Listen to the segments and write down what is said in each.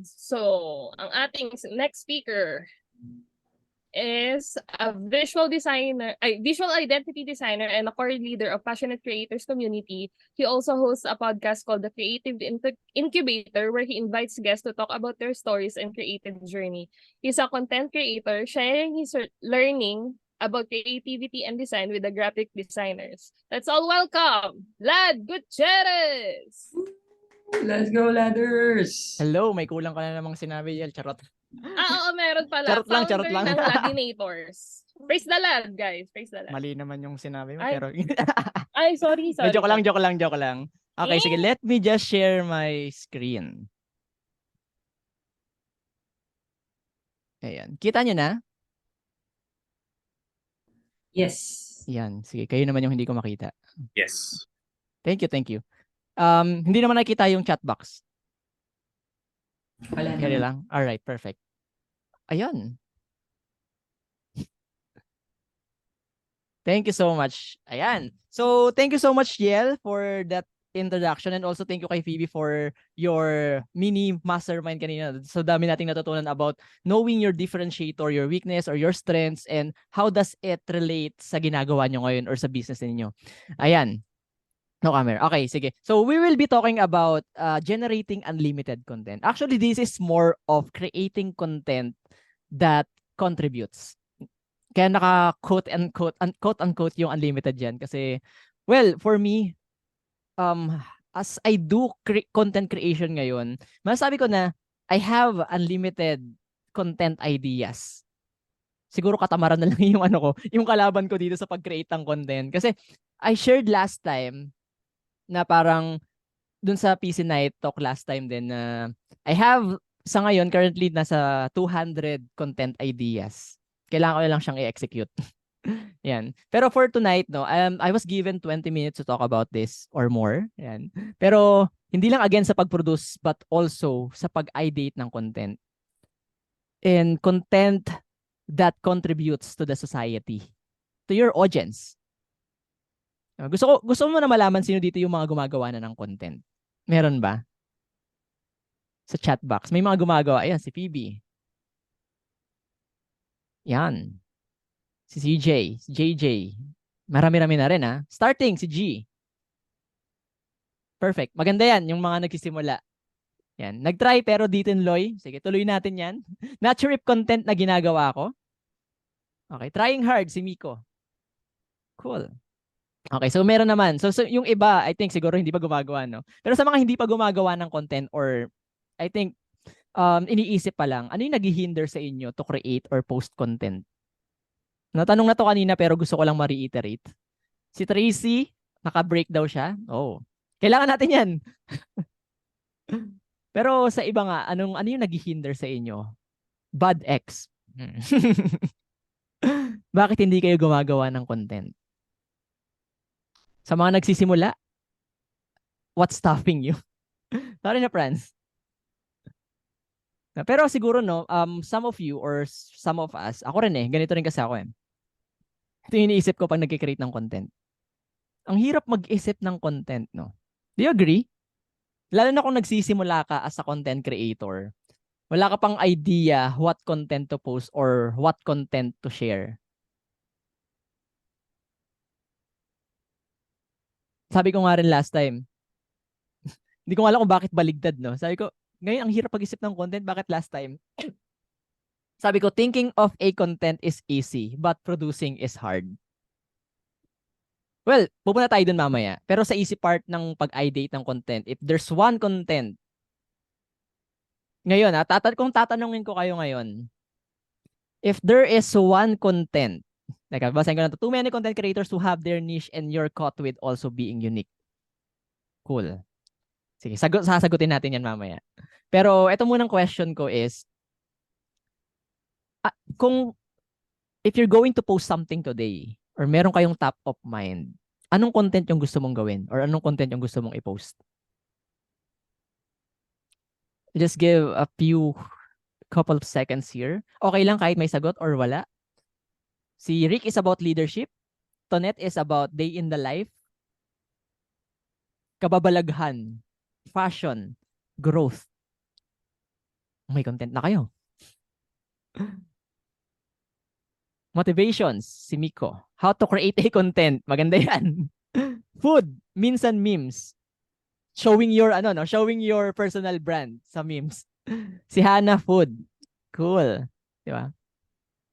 So, ang ating next speaker is a visual designer, visual identity designer and a core leader of Passionate Creators Community. He also hosts a podcast called The Creative Incubator, where he invites guests to talk about their stories and creative journey. He's a content creator, sharing his learning about creativity and design with the graphic designers. Let's all welcome Lad Gutierrez! Let's go, ladders! Hello, may kulang ka na namang sinabi, Yel. Charot. Oo, meron pala. Charot lang, charot Founder lang. ng Ladinators. Praise the Lord, guys. Praise the Lord. Mali naman yung sinabi mo, Ay. pero... Ay, sorry. Joke lang. Okay, sige, let me just share my screen. Ayan. Kita nyo na? Yes. Yan. Sige, kayo naman yung hindi ko makita. Yes. Thank you. Hindi naman nakita yung chat box. Wala Kaya naman. lang. Alright, perfect. Ayan. Thank you so much. Ayan. So, thank you so much, Yel, for that introduction, and also thank you kay Phoebe for your mini mastermind kanina. So, dami nating natutunan about knowing your differentiator, your weakness, or your strengths, and how does it relate sa ginagawa nyo ngayon or sa business ninyo. Ayan. No camera. Okay, sige. So, we will be talking about generating unlimited content. Actually, this is more of creating content that contributes. Kaya naka-quote unquote yung unlimited dyan. Kasi, well, for me, as I do content creation ngayon, masasabi ko na I have unlimited content ideas. Siguro katamaran na lang yung yung kalaban ko dito sa pag-create ng content. Kasi I shared last time na parang dun sa PC Night Talk last time din na I have sa ngayon currently nasa 200 content ideas. Kailangan ko lang siyang i-execute. Yan. Pero for tonight, no, I was given 20 minutes to talk about this or more. Yan. Pero hindi lang again sa pag-produce but also sa pag-ideate ng content. And content that contributes to the society, to your audience. Gusto mo na malaman sino dito yung mga gumagawa na ng content. Meron ba? Sa chat box. May mga gumagawa. Ayan, si Phoebe. Yan. Si CJ, si JJ. Marami-rami na rin, ha? Starting, si G. Perfect. Maganda yan, yung mga nagsisimula. Yan. Nag-try pero di tinloy. Sige, tuloy natin yan. Naturip content na ginagawa ko. Okay, trying hard, si Miko. Cool. Okay, so meron naman. So yung iba, I think siguro hindi pa gumagawa, no? Pero sa mga hindi pa gumagawa ng content or I think iniisip pa lang, ano yung naghihinder sa inyo to create or post content? Natanong na to kanina pero gusto ko lang ma-reiterate. Si Tracy, naka-break daw siya. Oh, kailangan natin yan. Pero sa iba nga, ano yung naghihinder sa inyo? Bad X. Bakit hindi kayo gumagawa ng content? Sa mga nagsisimula, what's stopping you? Sorry na, Franz. Pero siguro, no, some of you or some of us, ako rin ganito rin kasi ako Ito yung iniisip ko pag nag-create ng content. Ang hirap mag-isip ng content, no? Do you agree? Lalo na kung nagsisimula ka as a content creator, wala ka pang idea what content to post or what content to share. Sabi ko nga rin last time, hindi ko alam kung bakit baligtad, no? Sabi ko, ngayon ang hirap pag-isip ng content, bakit last time? Sabi ko, thinking of a content is easy, but producing is hard. Well, pupunta tayo dun mamaya. Pero sa easy part ng pag-ideate ng content, if there's one content, ngayon, kung tatanungin ko kayo ngayon, if there is one content, basahin ko na to, too many content creators who have their niche and you're caught with also being unique. Cool. Sige, sasagutin natin yan mamaya. Pero ito munang question ko is, if you're going to post something today, or meron kayong top of mind, anong content yung gusto mong gawin? Or anong content yung gusto mong i-post? Just give a couple of seconds here. Okay lang kahit may sagot or wala. Si Rick is about leadership. Tonette is about day in the life. Kababalaghan. Fashion. Growth. May content na kayo. Motivations, si Miko. How to create a content. Maganda yan. Food, minsan memes. Showing your showing your personal brand sa memes. Si Hana, food. Cool. Di ba?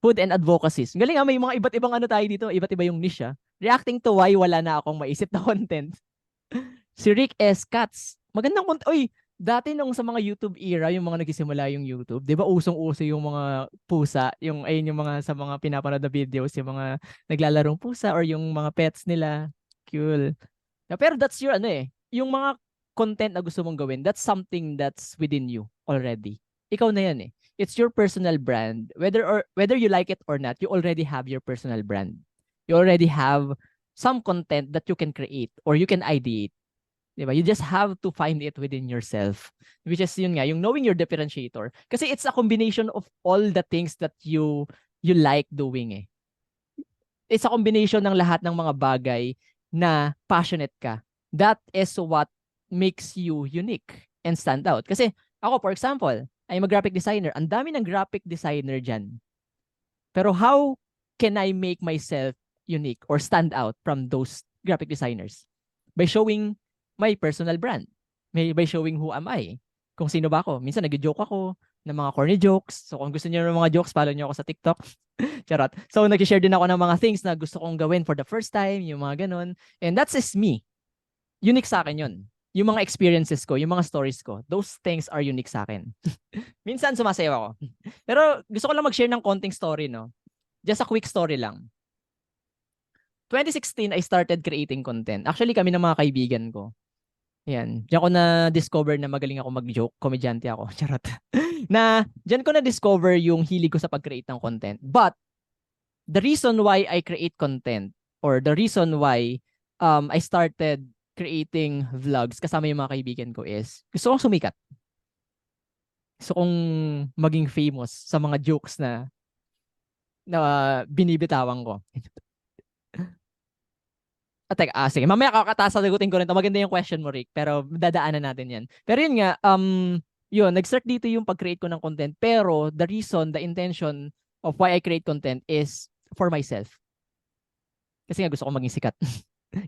Food and advocacies. Galing may mga iba't ibang tayo dito. Iba't iba yung niche. Reacting to why wala na akong maisip na content. Si Rick S. Katz. Magandang content. Uy, dati nung sa mga YouTube era, yung mga nagsisimula yung YouTube, di ba usong-uso yung mga pusa, yung mga sa mga pinapanood na videos, yung mga naglalarong pusa or yung mga pets nila. Cool. Pero that's your yung mga content na gusto mong gawin, that's something that's within you already. Ikaw na yan It's your personal brand. Whether you like it or not, you already have your personal brand. You already have some content that you can create or you can ideate. Diba? You just have to find it within yourself. Which is yun nga, yung knowing your differentiator. Kasi it's a combination of all the things that you like doing It's a combination ng lahat ng mga bagay na passionate ka. That is what makes you unique and stand out. Kasi ako, for example, I'm a graphic designer. Ang dami ng graphic designer dyan. Pero how can I make myself unique or stand out from those graphic designers? By showing my personal brand. By showing who am I. Kung sino ba ako. Minsan nag-joke ako ng mga corny jokes. So kung gusto niyo ng mga jokes, follow niyo ako sa TikTok. Charot. So nag-share din ako ng mga things na gusto kong gawin for the first time, yung mga ganun. And that's just me. Unique sa akin yun. Yung mga experiences ko, yung mga stories ko, those things are unique sa akin. Minsan sumasayaw ako. Pero gusto ko lang mag-share ng konting story, no? Just a quick story lang. 2016, I started creating content. Actually, kami ng mga kaibigan ko. Yan. Diyan ko na-discover na magaling ako mag-joke. Komedyante ako. Charot. Diyan ko na-discover yung hilig ko sa pag-create ng content. But, the reason why I create content or the reason why I started creating vlogs kasama yung mga kaibigan ko is gusto kong sumikat. Gusto kong maging famous sa mga jokes na binibitawan ko. Sige, mamaya sasagutin ko rin 'to. Maganda yung question mo, Rick, pero dadaanan natin 'yan. Pero yun nga, yun, nag-start dito yung pag-create ko ng content, pero the intention of why I create content is for myself. Kasi nga gusto ko maging sikat.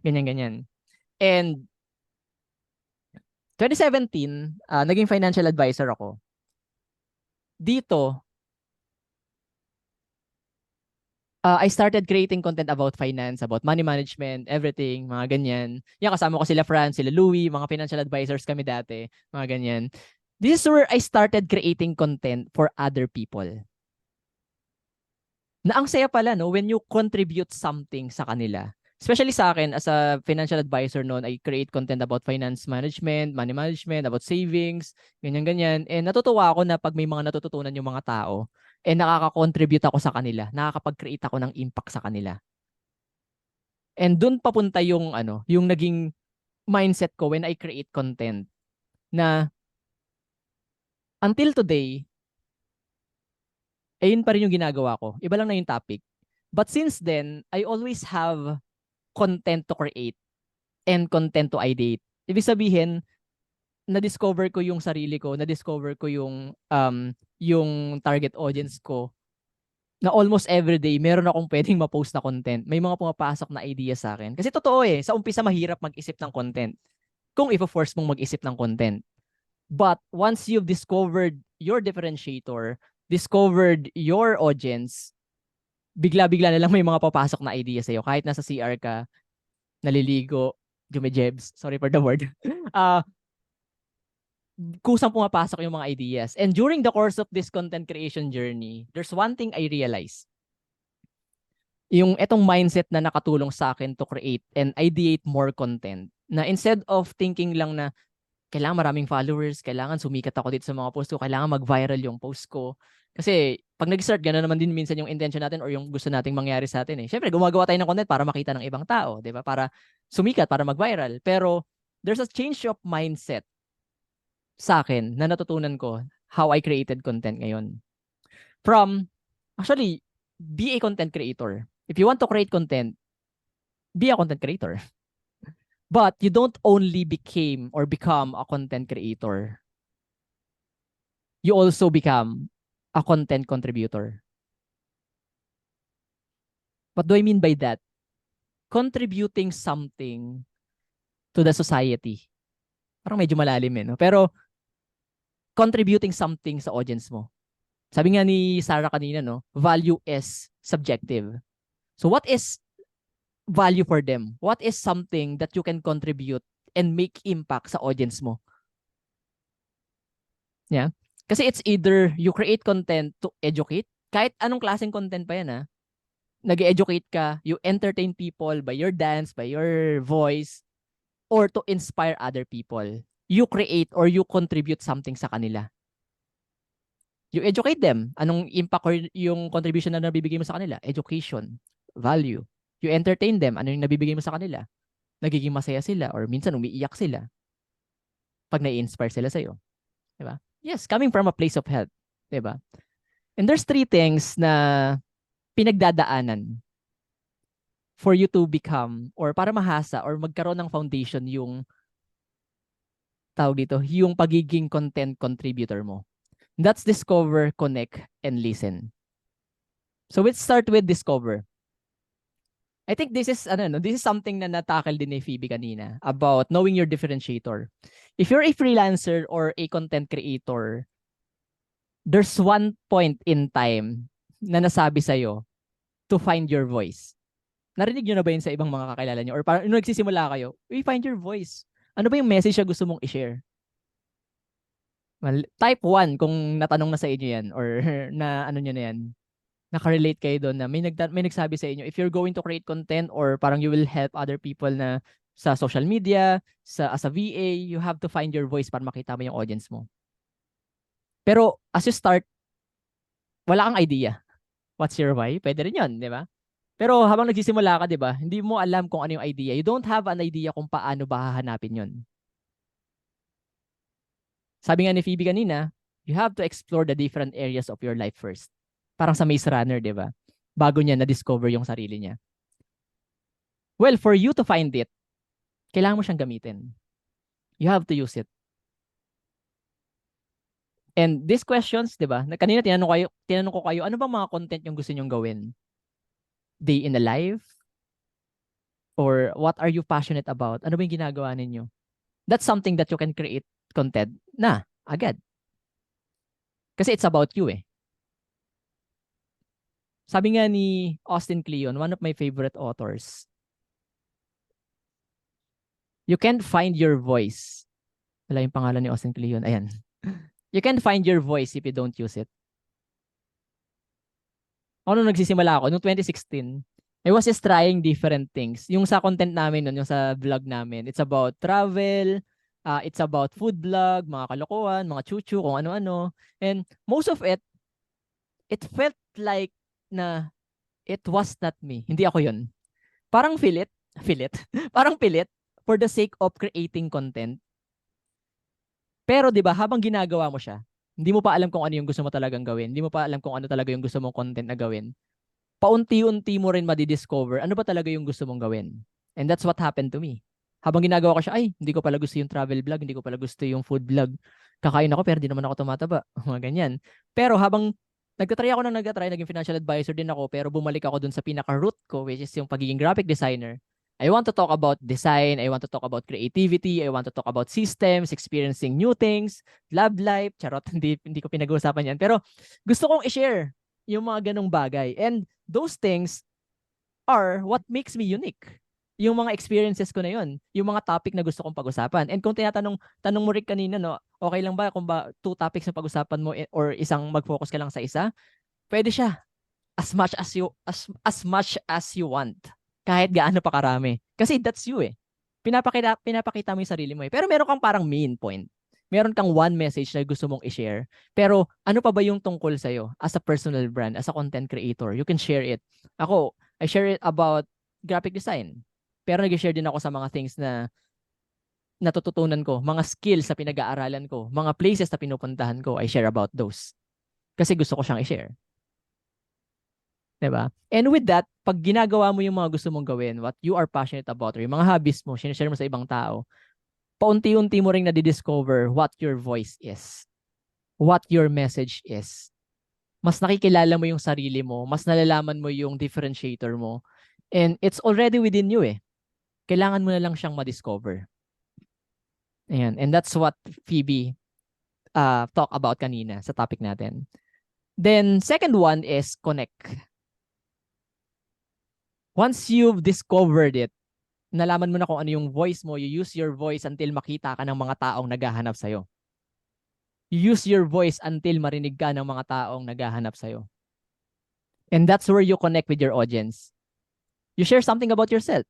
Ganyan. And 2017, naging financial advisor ako. Dito, I started creating content about finance, about money management, everything, mga ganyan. Yan, kasama ko sila Franz, sila Louie, mga financial advisors kami dati, mga ganyan. This is where I started creating content for other people. Na ang saya pala, no, when you contribute something sa kanila. Especially sa akin, as a financial advisor noon, I create content about finance management, money management, about savings, ganyan-ganyan. And natutuwa ako na pag may mga natututunan yung mga tao, nakaka-contribute ako sa kanila, nakakapag-create ako ng impact sa kanila. And dun papunta yung yung naging mindset ko when I create content na until today, yun pa rin yung ginagawa ko. Iba lang na yung topic. But since then, I always have content to create and content to ideate. Ibig sabihin, na-discover ko yung sarili ko, na-discover ko yung target audience ko na almost every day meron akong pwedeng ma-post na content. May mga pumapasok na idea sa akin. Kasi totoo sa umpisa mahirap mag-isip ng content kung i-force mong mag-isip ng content. But once you've discovered your differentiator, discovered your audience, bigla-bigla na lang may mga papasok na idea sa'yo. Kahit nasa CR ka, naliligo, jumejebs, sorry for the word, kusang pumapasok yung mga ideas. And during the course of this content creation journey, there's one thing I realized. Yung etong mindset na nakatulong sa akin to create and ideate more content. Na instead of thinking lang na kailangan maraming followers, kailangan sumikat ako dito sa mga post ko, kailangan mag-viral yung post ko. Kasi pag nag-start, gano'n naman din minsan yung intention natin or yung gusto nating mangyari sa atin Siyempre, gumagawa tayo ng content para makita ng ibang tao, di ba? Para sumikat, para mag-viral. Pero there's a change of mindset sa akin na natutunan ko how I created content ngayon. Actually, be a content creator. If you want to create content, be a content creator. But you don't only become a content creator. you also become a content contributor. What do I mean by that? Contributing something to the society. Parang medyo malalim no? Pero contributing something sa audience mo. Sabi nga ni Sarah kanina, no? Value is subjective. So what is value for them? What is something that you can contribute and make impact sa audience mo? Yeah. Kasi it's either you create content to educate, kahit anong klaseng content pa yan, nag-educate ka, you entertain people by your dance, by your voice, or to inspire other people. You create or you contribute something sa kanila. You educate them. Anong impact or yung contribution na nabibigay mo sa kanila? Education, value. You entertain them. Ano yung nabibigay mo sa kanila? Nagiging masaya sila or minsan umiiyak sila pag nai-inspire sila sa'yo. Diba? Yes, coming from a place of health. Diba? And there's 3 things na pinagdadaanan for you to become or para mahasa or magkaroon ng foundation yung tawag dito, yung pagiging content contributor mo. That's discover, connect, and listen. So let's start with discover. I think this is something na natakal din ni Phoebe kanina about knowing your differentiator. If you're a freelancer or a content creator, there's one point in time na nasabi sa'yo to find your voice. Narinig nyo na ba yun sa ibang mga kakilala nyo? Or parang nung nagsisimula kayo, we find your voice. Ano ba yung message na gusto mong i-share? Well, type 1 kung natanong na sa inyo yan or na ano nyo na yan. Nakarelate kayo doon na may nagsabi sa inyo, if you're going to create content or parang you will help other people na sa social media, as a VA, you have to find your voice para makita mo yung audience mo. Pero as you start, wala kang idea. What's your why? Pwede rin yun, di ba? Pero habang nagsisimula ka, di ba, hindi mo alam kung ano yung idea. You don't have an idea kung paano ba hahanapin yun. Sabi nga ni Phoebe kanina, you have to explore the different areas of your life first. Parang sa Maze Runner, di ba? Bago niya na-discover yung sarili niya. Well, for you to find it, kailangan mo siyang gamitin. You have to use it. And these questions, di ba? Kanina tinanong ko kayo, ano bang mga content yung gusto nyong gawin? Day in the life? Or what are you passionate about? Ano ba yung ginagawa ninyo? That's something that you can create content na agad. Kasi it's about you eh. Sabi nga ni Austin Kleon, one of my favorite authors, you can't find your voice. Wala yung pangalan ni Austin Kleon. Ayan. You can't find your voice if you don't use it. Nung nagsisimula ako, noong 2016, I was just trying different things. Yung sa content namin, yung sa vlog namin, it's about travel, it's about food vlog, mga kalokohan, mga chuchu, kung ano-ano. And most of it felt like na it was not me. Hindi ako yun. Parang parang pilit for the sake of creating content. Pero 'di ba, habang ginagawa mo siya, hindi mo pa alam kung ano yung gusto mo talagang gawin. Hindi mo pa alam kung ano talaga yung gusto mong content na gawin. Paunti-unti mo rin madidiscover ano ba talaga yung gusto mong gawin. And that's what happened to me. Habang ginagawa ko siya, ay, hindi ko pala gusto yung travel vlog, hindi ko pala gusto yung food vlog. Kakain ako pero di naman ako tumataba. Mga ganyan. Pero habang nagtatry, naging financial advisor din ako, pero bumalik ako dun sa pinaka-root ko, which is yung pagiging graphic designer. I want to talk about design, I want to talk about creativity, I want to talk about systems, experiencing new things, love life, charot, hindi ko pinag-uusapan yan. Pero gusto kong i-share yung mga ganong bagay. And those things are what makes me unique. Yung mga experiences ko na yun, yung mga topic na gusto kong pag-usapan. And kung tanong mo rin kanina, no, okay lang ba kung 2 topics na pag-usapan mo or isang mag-focus ka lang sa isa? Pwede siya. As much as you want. Kahit gaano pa karami. Kasi that's you eh. Pinapakita mo yung sarili mo eh. Pero meron kang parang main point. Meron kang one message na gusto mong i-share. Pero ano pa ba yung tungkol sa'yo as a personal brand, as a content creator? You can share it. Ako, I share it about graphic design. Pero nag-share din ako sa mga things na natututunan ko, mga skills sa pinag-aaralan ko, mga places na pinupuntahan ko, I share about those. Kasi gusto ko siyang i-share. Diba? And with that, pag ginagawa mo yung mga gusto mong gawin, what you are passionate about, or yung mga hobbies mo, sinishare mo sa ibang tao, paunti-unti mo rin nadidiscover what your voice is. what your message is. Mas nakikilala mo yung sarili mo, mas nalalaman mo yung differentiator mo. And it's already within you eh. Kailangan mo na lang siyang ma-discover. Ayan. And that's what Phoebe talk about kanina sa topic natin. Then, second one is connect. Once you've discovered it, nalaman mo na kung ano yung voice mo, you use your voice until makita ka ng mga taong naghahanap sa'yo. You use your voice until marinig ka ng mga taong naghahanap sa'yo. And that's where you connect with your audience. You share something about yourself.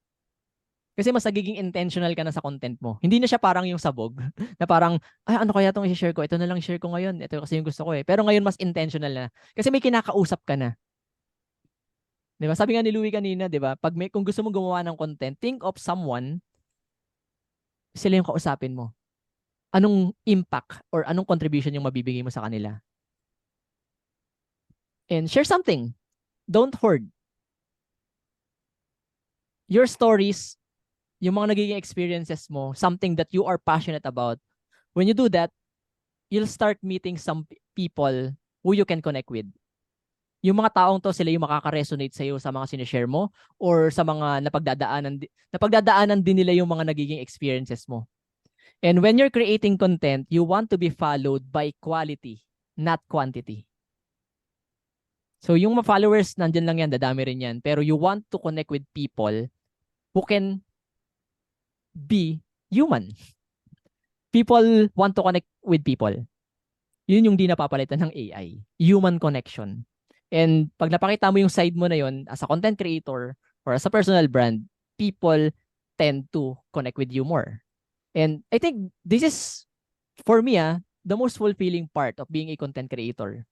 Kasi mas nagiging intentional ka na sa content mo. Hindi na siya parang yung sabog, na parang, ay, ano kaya itong i-share ko? Ito na lang share ko ngayon. Ito kasi yung gusto ko eh. Pero ngayon mas intentional na. Kasi may kinakausap ka na. Diba? Sabi nga ni Louie kanina, diba? Kung gusto mong gumawa ng content, think of someone, sila yung kausapin mo. Anong impact or anong contribution yung mabibigay mo sa kanila? And share something. Don't hoard. Your stories, yung mga nagiging experiences mo, something that you are passionate about, when you do that, you'll start meeting some people who you can connect with. Yung mga taong to, sila yung makaka-resonate sa'yo sa mga sinishare mo or sa mga napagdadaanan din nila yung mga nagiging experiences mo. And when you're creating content, you want to be followed by quality, not quantity. So yung mga followers, nandyan lang yan, dadami rin yan. Pero you want to connect with people who can be human. People want to connect with people. Yun yung di napapalitan ng AI. Human connection. And pag napakita mo yung side mo na yun, as a content creator or as a personal brand, people tend to connect with you more. And I think this is, for me, the most fulfilling part of being a content creator.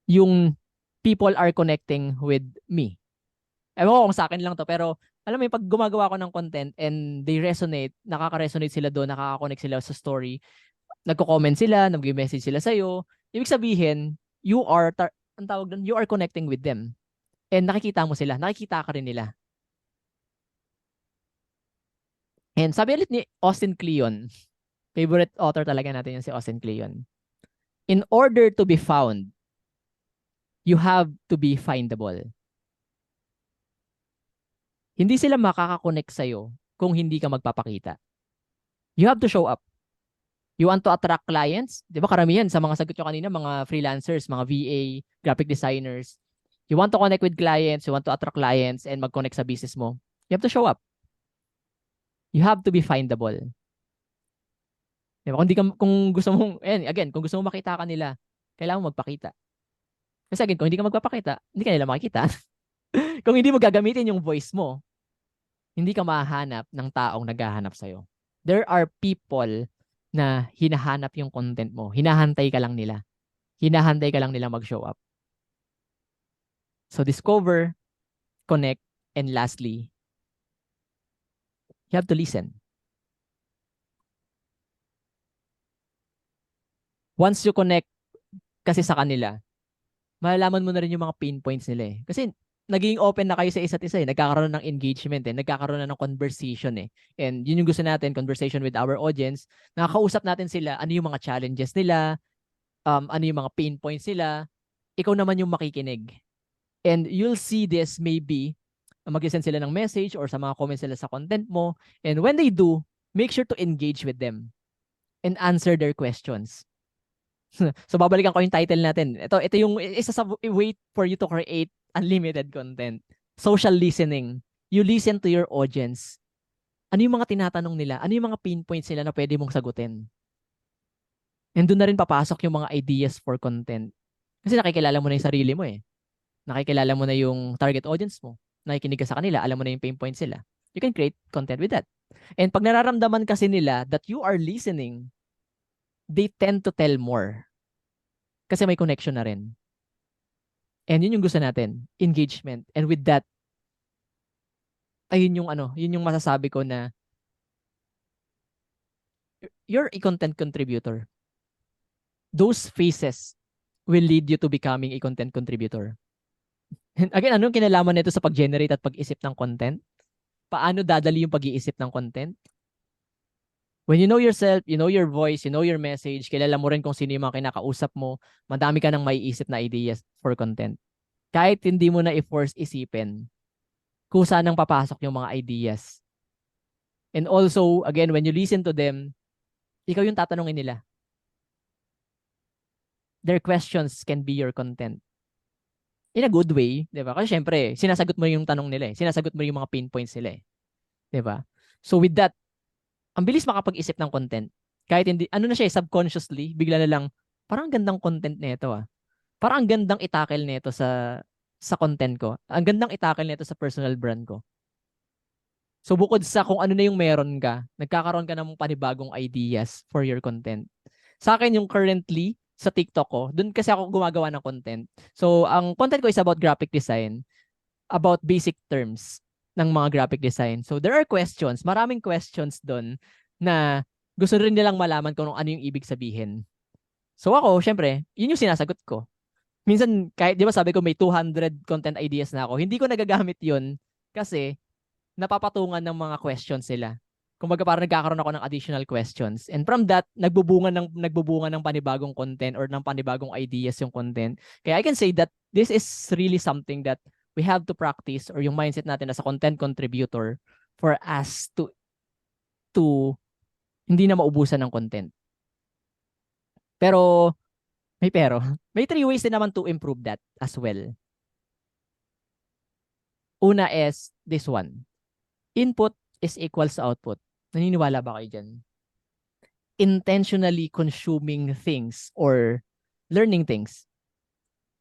Yung people are connecting with me. Ewan ko kung sa akin lang to, pero alam mo yung pag gumagawa ko ng content and they resonate, nakaka-resonate sila doon, nakaka-connect sila sa story, nagko-comment sila, nag-message sila sa'yo, ibig sabihin, ang tawag doon, you are connecting with them. And nakikita mo sila, nakikita ka rin nila. And sabi ulit ni Austin Kleon, favorite author talaga natin yung si Austin Kleon. In order to be found, you have to be findable. Hindi sila makaka-connect sa'yo kung hindi ka magpapakita. You have to show up. You want to attract clients? Di ba karamihan sa mga sagot nyo kanina, mga freelancers, mga VA, graphic designers. You want to connect with clients, you want to attract clients and mag-connect sa business mo. You have to show up. You have to be findable. Diba? Kung gusto mong, again, kung gusto mong makita ka nila, kailangan mo magpakita. Kasi again, kung hindi ka magpapakita, hindi ka nila makikita. Kung hindi mo gagamitin yung voice mo, hindi ka mahanap ng taong naghahanap sa'yo. There are people na hinahanap yung content mo. Hinahantay ka lang nila. Hinahantay ka lang nila mag-show up. So discover, connect, and lastly, you have to listen. Once you connect kasi sa kanila, malalaman mo na rin yung mga pain points nila eh. Kasi naging open na kayo sa isa't isa eh. Nagkakaroon ng engagement eh. Nagkakaroon na ng conversation eh. And yun yung gusto natin, conversation with our audience. Nakakausap natin sila, ano yung mga challenges nila, ano yung mga pain points nila. Ikaw naman yung makikinig. And you'll see this maybe, mag-send sila ng message or sa mga comments sila sa content mo. And when they do, make sure to engage with them and answer their questions. So babalikan ko yung title natin. Ito yung isa sa way for you to create unlimited content. Social listening. You listen to your audience. Ano yung mga tinatanong nila? Ano yung mga pain points nila na pwede mong sagutin? And doon na rin papasok yung mga ideas for content. Kasi nakikilala mo na yung sarili mo eh. Nakikilala mo na yung target audience mo. Nakikinig ka sa kanila. Alam mo na yung pain points nila. You can create content with that. And pag nararamdaman kasi nila that you are listening, they tend to tell more. Kasi may connection na rin. And yun yung gusto natin, engagement. And with that, ayun yun yung masasabi ko na you're a content contributor. Those phases will lead you to becoming a content contributor. And again, anong kinalaman nito sa pag-generate at pag-isip ng content? Paano dadali yung pag-iisip ng content? When you know yourself, you know your voice, you know your message, kilala mo rin kung sino yung mga kinakausap mo, madami ka nang maiisip na ideas for content. Kahit hindi mo na i-force isipin kung saan nang papasok yung mga ideas. And also, again, when you listen to them, ikaw yung tatanungin nila. Their questions can be your content. In a good way, di ba? Kasi syempre, sinasagot mo yung tanong nila eh. Sinasagot mo yung mga pain points nila eh. Di ba? So with that, ang bilis makapag-isip ng content. Kahit hindi, ano na siya subconsciously, bigla na lang, parang ang gandang content nito ah. Parang ang gandang itackle nito sa content ko. Ang gandang itackle nito sa personal brand ko. So bukod sa kung ano na yung meron ka, nagkakaroon ka ng panibagong ideas for your content. Sa akin yung currently sa TikTok ko, dun kasi ako gumagawa ng content. So ang content ko is about graphic design, about basic terms ng mga graphic design. So there are questions, maraming questions doon na gusto rin nilang malaman kung ano yung ibig sabihin. So ako, syempre, yun yung sinasagot ko. Minsan, kahit, di ba sabi ko may 200 content ideas na ako, hindi ko nagagamit yun kasi napapatungan ng mga questions sila. Kumbaga parang nagkakaroon ako ng additional questions. And from that, nagbubunga ng panibagong content or ng panibagong ideas yung content. Kaya I can say that this is really something that we have to practice, or yung mindset natin as a content contributor, for us to hindi na maubusan ng content. Pero, may 3 ways din naman to improve that as well. Una is this one. Input is equals to output. Naniniwala ba kayo dyan? Intentionally consuming things or learning things.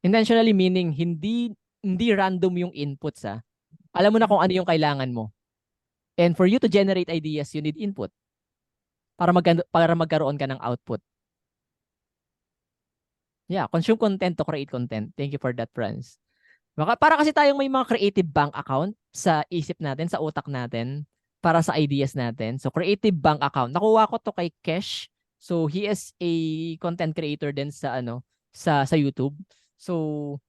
Intentionally meaning hindi random yung inputs ah. Alam mo na kung ano yung kailangan mo. And for you to generate ideas, you need input para magkaroon ka ng output. Yeah, consume content to create content. Thank you for that, Franz. Para kasi tayong may mga creative bank account sa isip natin, sa utak natin, para sa ideas natin. So, creative bank account. Nakuha ko to kay Kesh. So, he is a content creator din sa YouTube. So,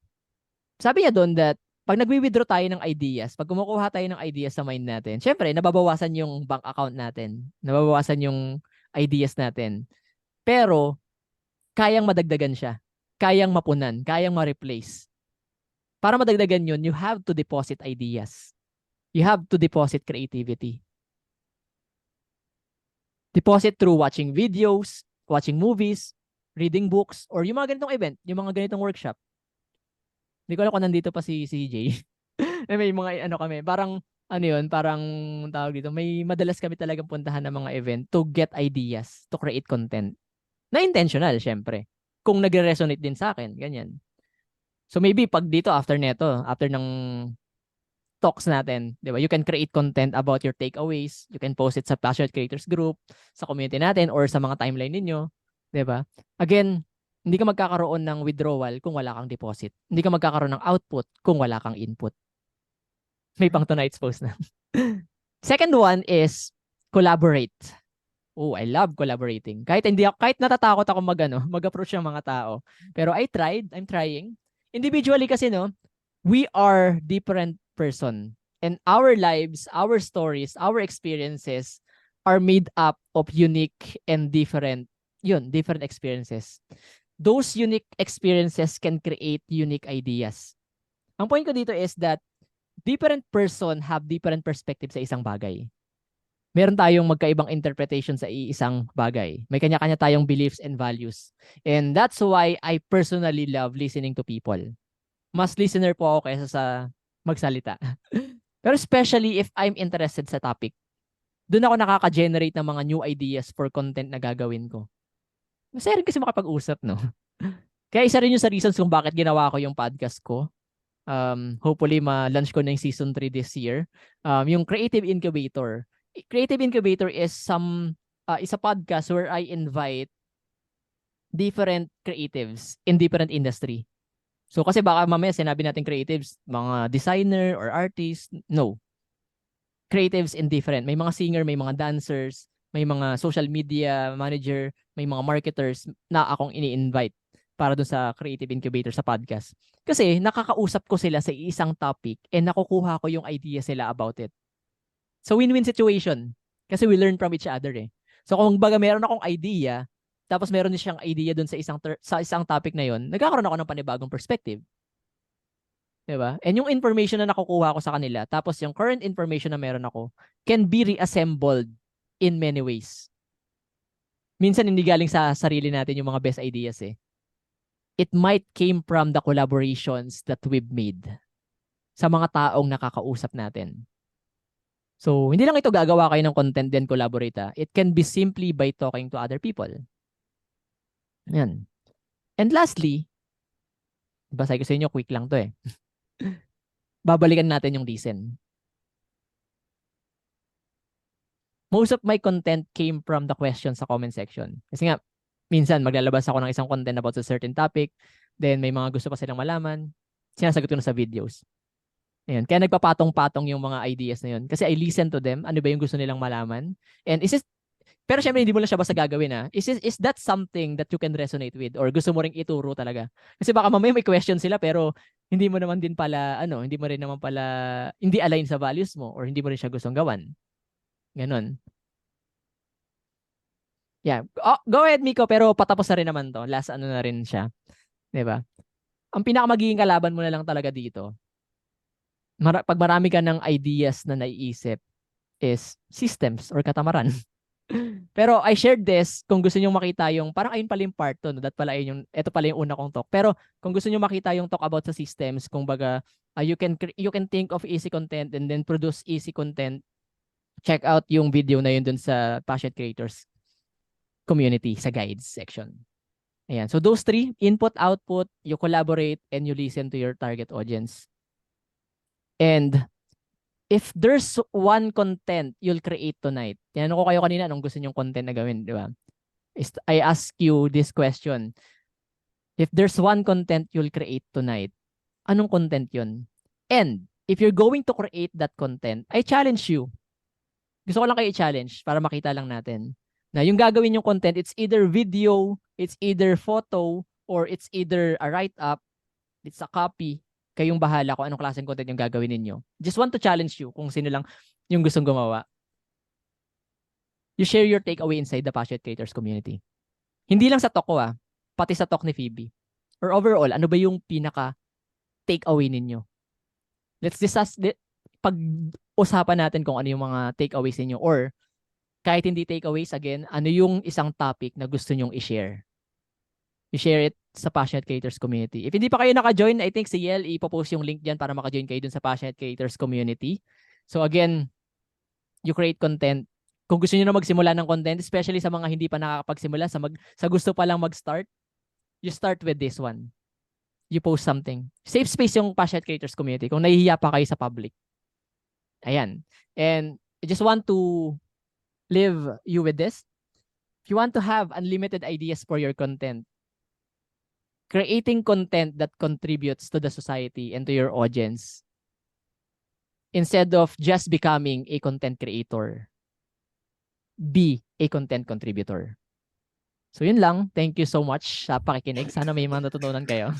sabi niya doon that pag nagwi-withdraw tayo ng ideas, pag kumukuha tayo ng ideas sa mind natin, syempre, nababawasan yung bank account natin. Nababawasan yung ideas natin. Pero, kayang madagdagan siya. Kayang mapunan. Kayang ma-replace. Para madagdagan yun, you have to deposit ideas. You have to deposit creativity. Deposit through watching videos, watching movies, reading books, or yung mga ganitong event, yung mga ganitong workshop. Hindi ko alam kung nandito pa si CJ. May mga ano kami, parang ano yun, parang tawag dito, may madalas kami talagang puntahan ng mga event to get ideas, to create content. Na intentional, syempre. Kung nagre-resonate din sa akin, ganyan. So maybe pag dito, after ng talks natin, di ba, you can create content about your takeaways. You can post it sa Passionate Creators Group, sa community natin, or sa mga timeline ninyo. Di ba? Again, hindi ka magkakaroon ng withdrawal kung wala kang deposit. Hindi ka magkakaroon ng output kung wala kang input. May pang tonight's post na. Second one is collaborate. Oh, I love collaborating. Kahit natatakot ako mag-approach ng mga tao. Pero I'm trying. Individually kasi we are different person. And our lives, our stories, our experiences are made up of unique and different experiences. Those unique experiences can create unique ideas. Ang point ko dito is that different person have different perspectives sa isang bagay. Meron tayong magkaibang interpretation sa isang bagay. May kanya-kanya tayong beliefs and values. And that's why I personally love listening to people. Mas listener po ako kaysa sa magsalita. Pero especially if I'm interested sa topic, doon ako nakaka-generate ng mga new ideas for content na gagawin ko. Masaya rin kasi makapag-usap, no? Kaya isa rin yung sa reasons kung bakit ginawa ko yung podcast ko. Hopefully, ma-launch ko na yung season 3 this year. Yung Creative Incubator. Creative Incubator is a podcast where I invite different creatives in different industry. So kasi baka mamaya sinabi natin creatives, mga designer or artist. No. Creatives in different. May mga singer, may mga dancers, may mga social media manager, may mga marketers na akong ini-invite para dun sa Creative Incubator sa podcast. Kasi nakakausap ko sila sa isang topic and nakukuha ko yung idea sila about it. So win-win situation. Kasi we learn from each other eh. So kung baga meron akong idea, tapos meron din siyang idea dun sa isang topic na yon, nagkakaroon ako ng panibagong perspective. 'Di ba? And yung information na nakukuha ko sa kanila, tapos yung current information na meron ako, can be reassembled in many ways. Minsan hindi galing sa sarili natin yung mga best ideas eh. It might came from the collaborations that we've made sa mga taong nakakausap natin. So, hindi lang ito gagawa kayo ng content then collaborate. It can be simply by talking to other people. Yan. And lastly, basta ko sa inyo, quick lang to eh. Babalikan natin yung listen. Most of my content came from the questions sa comment section. Kasi nga, minsan maglalabas ako ng isang content about a certain topic, then may mga gusto pa silang malaman, sinasagot ko na sa videos. Ayan. Kaya nagpapatong-patong yung mga ideas na yun. Kasi I listen to them, ano ba yung gusto nilang malaman. And pero syempre hindi mo lang siya basta gagawin ha. Is that something that you can resonate with or gusto mo ring ituro talaga? Kasi baka mamaya may question sila pero hindi mo naman din pala, hindi mo rin naman pala, hindi align sa values mo or hindi mo rin siya gustong gawan. Ganon. Yeah. Oh, go ahead, Miko, pero patapos na rin naman to. Last na rin siya. 'Di ba? Ang pinakamagiging kalaban mo na lang talaga dito, pag marami ka ng ideas na naiisip, is systems or katamaran. Pero I shared this kung gusto niyo makita yung parang ayun pala yung part 2, no? Ito pala yung una kong talk. Pero kung gusto niyo makita yung talk about sa systems, kung baga you can think of easy content and then produce easy content, check out yung video na yun dun sa Passionate Creators community sa guides section. Ayan. So those three, input, output, you collaborate, and you listen to your target audience. And if there's one content you'll create tonight, tinanong ko kayo kanina anong gusto nyong content na gawin, di ba? I ask you this question. If there's one content you'll create tonight, anong content yun? And if you're going to create that content, I challenge you. Gusto ko lang kayo i-challenge para makita lang natin na yung gagawin yung content, it's either video, it's either photo, or it's either a write-up, it's a copy. Kayong bahala kung anong klaseng content yung gagawin ninyo. Just want to challenge you kung sino lang yung gustong gumawa. You share your takeaway inside the Passionate Creators community. Hindi lang sa talk ko pati sa talk ni Phoebe. Or overall, ano ba yung pinaka takeaway ninyo? Let's discuss, pag-usapan natin kung ano yung mga takeaways ninyo or kahit hindi takeaways, again, ano yung isang topic na gusto nyong i-share. I-share it sa Passionate Creators community. If hindi pa kayo naka-join, I think si Yel, ipopost yung link dyan para maka-join kayo dun sa Passionate Creators community. So again, you create content. Kung gusto niyo na magsimula ng content, especially sa mga hindi pa nakakapagsimula, sa gusto pa lang mag-start, you start with this one. You post something. Safe space yung Passionate Creators community kung nahihiya pa kayo sa public. Ayan. And I just want to leave you with this. If you want to have unlimited ideas for your content, creating content that contributes to the society and to your audience instead of just becoming a content creator, be a content contributor. So yun lang. Thank you so much sa pakikinig. Sana may mga natutunan kayo.